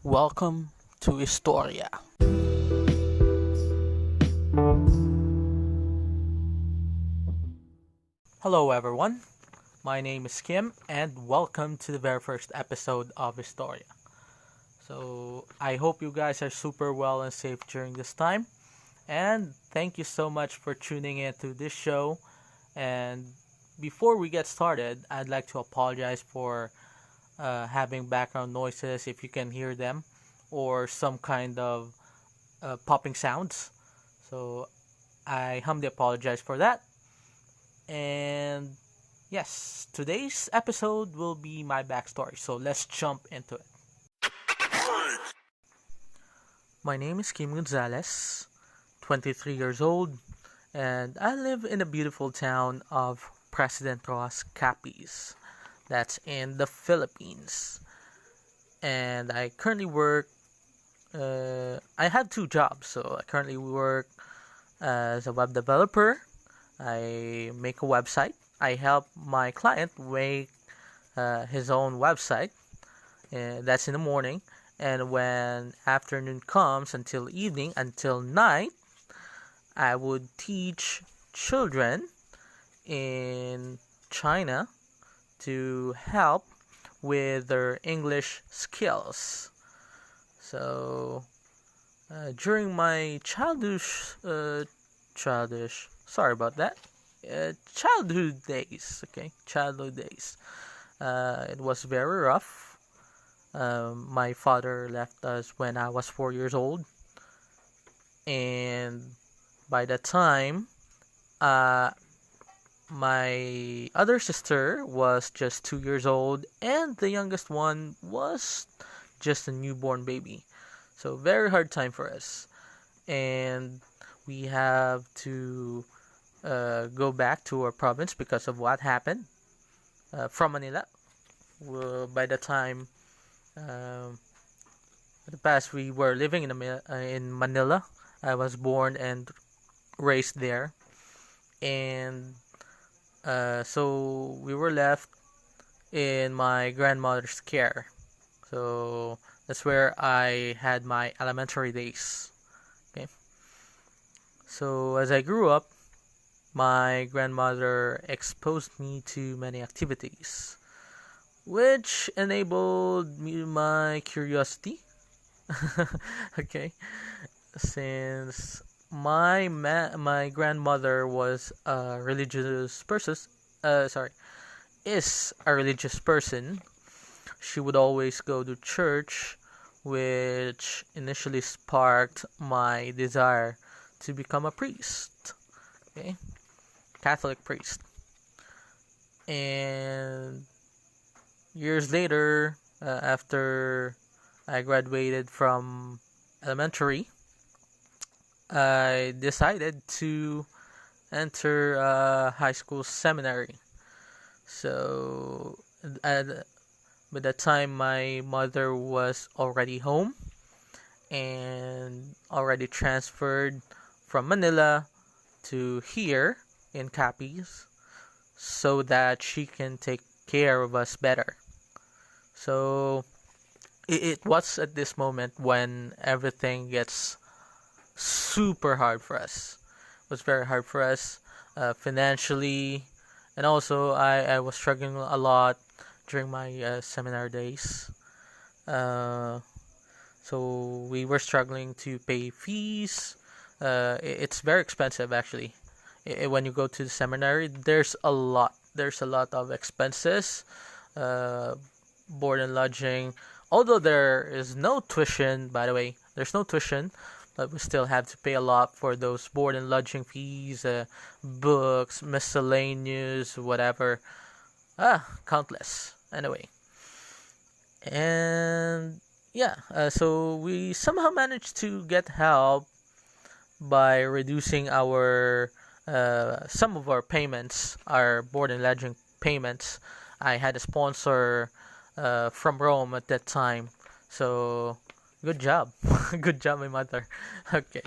Welcome to Istorya. Hello, everyone. My name is Kim, and welcome to the very first episode of Istorya. So, I hope you guys are super well and safe during this time, and thank you so much for tuning in to this show. And before we get started, I'd like to apologize for having background noises if you can hear them, or some kind of popping sounds. So I humbly apologize for that. And yes, today's episode will be my backstory. So let's jump into it. My name is Kim Gonzalez, 23 years old, and I live in the beautiful town of President Ross Capiz. That's in the Philippines. And I currently work. I have two jobs. So I currently work as a web developer. I make a website. I help my client make his own website. That's in the morning. And when afternoon comes until evening, until night, I would teach children in China to help with their English skills. So during my sorry about that, childhood days, it was very rough. My father left us when I was 4 years old, and by that time, uh, my other sister was just 2 years old, and the youngest one was just a newborn baby. So, very hard time for us. And we have to go back to our province because of what happened from Manila. By the time in the past we were living in Manila. I was born and raised there, and so we were left in my grandmother's care. So that's where I had my elementary days. Okay. So as I grew up, my grandmother exposed me to many activities, which enabled me my curiosity. Okay, since my grandmother was a religious person, sorry, is a religious person. She would always go to church, which initially sparked my desire to become a priest. Okay, Catholic priest. And years later, after I graduated from elementary, I decided to enter a high school seminary. So, by the time my mother was already home and already transferred from Manila to here in Capiz so that she can take care of us better. So it was at this moment when everything gets super hard for us. It was very hard for us financially, and also I was struggling a lot during my seminar days. Uh, so we were struggling to pay fees. It's very expensive actually. When you go to the seminary, there's a lot. There's a lot of expenses, uh, board and lodging. Although there is no tuition, by the way, there's no tuition, but we still have to pay a lot for those board and lodging fees, books, miscellaneous, whatever. Countless. Anyway, and yeah, so we somehow managed to get help by reducing our some of our payments, our board and lodging payments. I had a sponsor from Rome at that time, so good job, good job, my mother. Okay,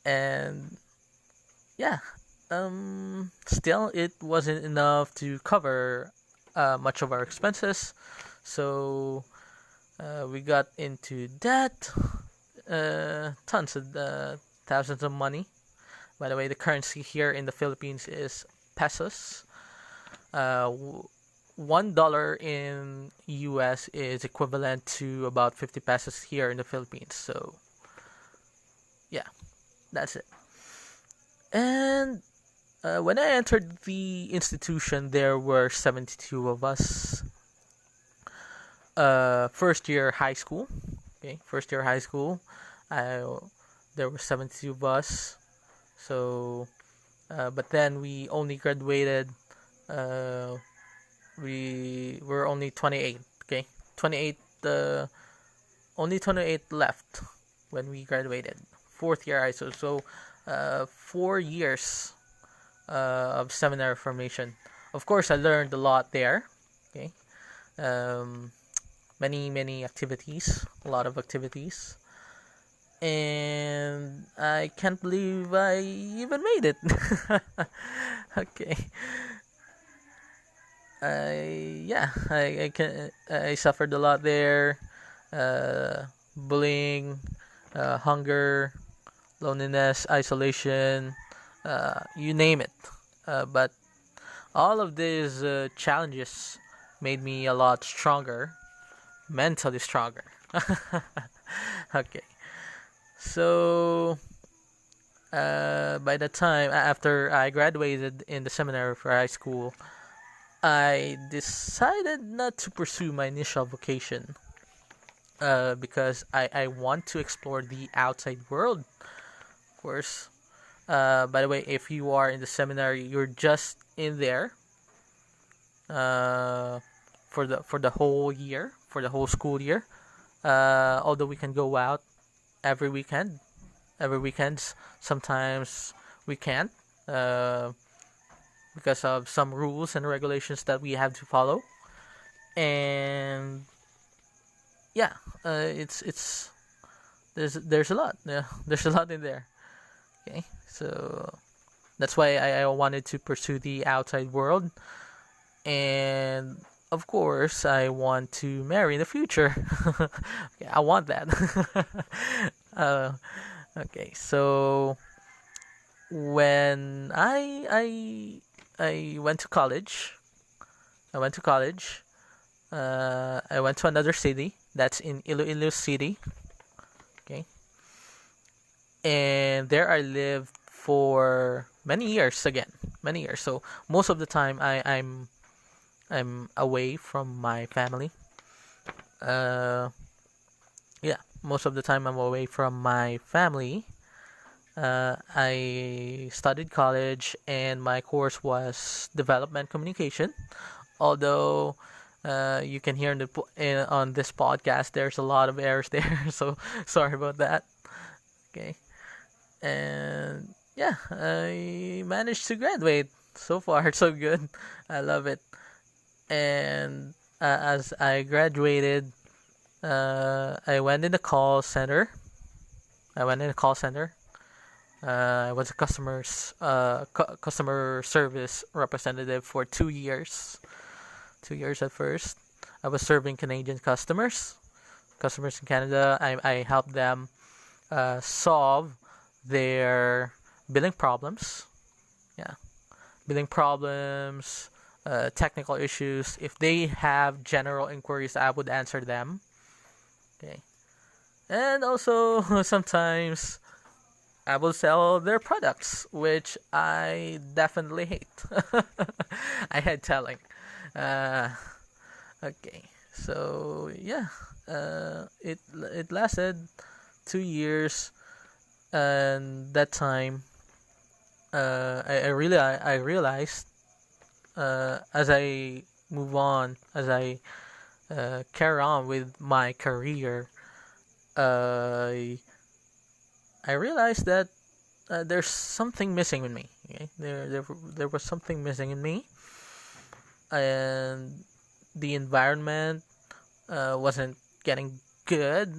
and yeah, still it wasn't enough to cover much of our expenses, so We got into debt, tons of thousands of money. By the way, the currency here in the Philippines is pesos. Uh, $1 in US is equivalent to about 50 pesos here in the Philippines. So yeah, that's it. And when I entered the institution, there were 72 of us. First year high school. Okay, first year high school. I There were 72 of us. So, but then we only graduated. Uh, we were only 28. Okay, 28. Only 28 left when we graduated. Fourth year high school. So, 4 years of seminar formation. Of course, I learned a lot there. Okay, um, many activities, a lot of activities, and I can't believe I even made it. Okay, I suffered a lot there, bullying, hunger, loneliness, isolation, you name it. But all of these challenges made me a lot stronger, mentally stronger. Okay, so by the time after I graduated in the seminary for high school, I decided not to pursue my initial vocation because I want to explore the outside world. Of course, by the way, if you are in the seminary, you're just in there for the whole year, for the whole school year. Although we can go out every weekends. Sometimes we can't because of some rules and regulations that we have to follow. And yeah, it's there's a lot. Yeah, there's a lot in there. Okay, so that's why I wanted to pursue the outside world, and of course I want to marry in the future. Okay, I want that. uh, okay, so when I went to college, I went to college. I went to another city that's in Iloilo City. Okay, and there I lived for many years again, many years. So most of the time I'm away from my family. Uh, yeah, most of the time I'm away from my family. I studied college, and my course was development communication. Although you can hear on this podcast, there's a lot of errors there, so sorry about that. Okay, and yeah, I managed to graduate. So far, so good. I love it. And as I graduated, I went in the call center. I went in the call center. I was a customer service representative for 2 years. 2 years at first. I was serving Canadian customers in Canada. I helped them solve their billing problems. Yeah, billing problems, technical issues. If they have general inquiries, I would answer them. Okay, and also sometimes I will sell their products, which I definitely hate. I had telling. Uh, okay, so yeah, it lasted 2 years, and that time, I realized as I move on, as I carry on with my career, uh, I realized that there's something missing in me. Okay? There was something missing in me, and the environment wasn't getting good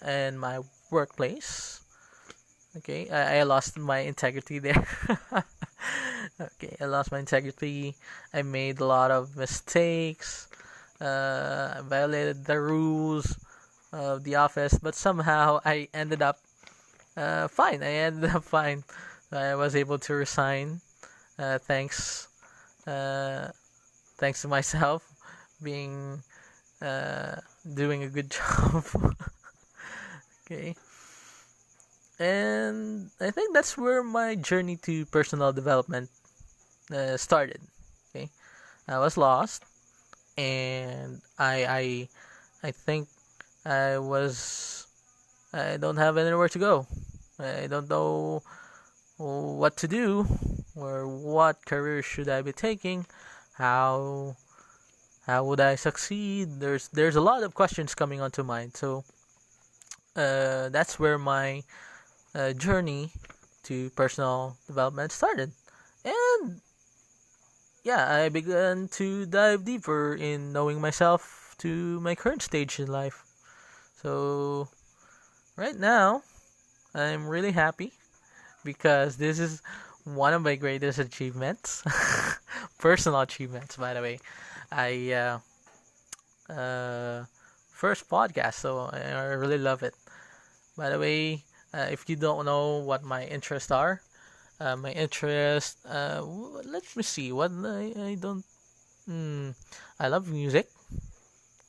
in my workplace. Okay, I lost my integrity there. Okay, I lost my integrity. I made a lot of mistakes. I violated the rules. of the office, but somehow I ended up fine. I ended up fine. I was able to resign. Thanks, uh, thanks to myself being doing a good job. Okay, and I think that's where my journey to personal development started. Okay, I was lost, and I think I was I don't have anywhere to go. I don't know what to do or what career should I be taking. How how would I succeed? There's a lot of questions coming onto mind. So that's where my journey to personal development started. And yeah, I began to dive deeper in knowing myself to my current stage in life. So right now, I'm really happy because this is one of my greatest achievements, personal achievements, by the way. I first podcast, so I really love it. By the way, if you don't know what my interests are, my interest. Let me see. What I don't. Hmm, I love music.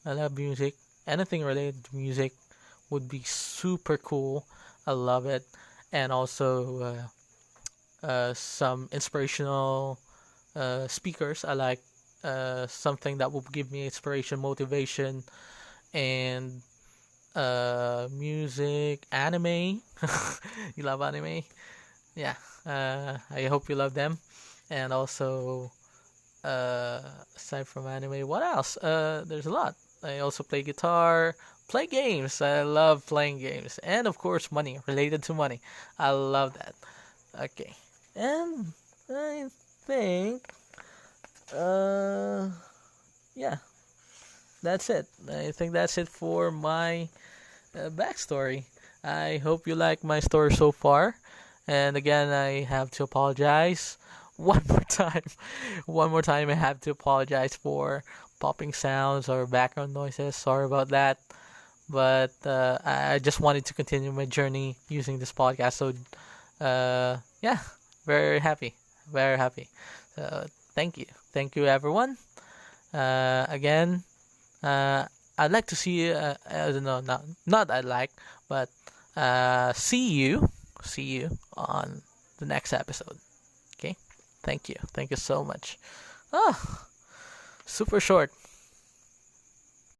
I love music. Anything related to music would be super cool. I love it, and also some inspirational speakers. I like something that will give me inspiration, motivation, and music, anime. You love anime? Yeah. I hope you love them. And also, uh, aside from anime, what else? There's a lot. I also play guitar, play games. I love playing games, and of course, money related to money. I love that. Okay, and I think, uh, yeah, that's it. I think that's it for my backstory. I hope you like my story so far. And again, I have to apologize one more time. One more time, I have to apologize for popping sounds or background noises. Sorry about that. But I just wanted to continue my journey using this podcast. So, yeah, very happy. Very happy. So, thank you. Thank you, everyone. Again, uh, I'd like to see you. I don't know, not I'd like, but see you on the next episode. Okay, thank you so much. Oh, super short.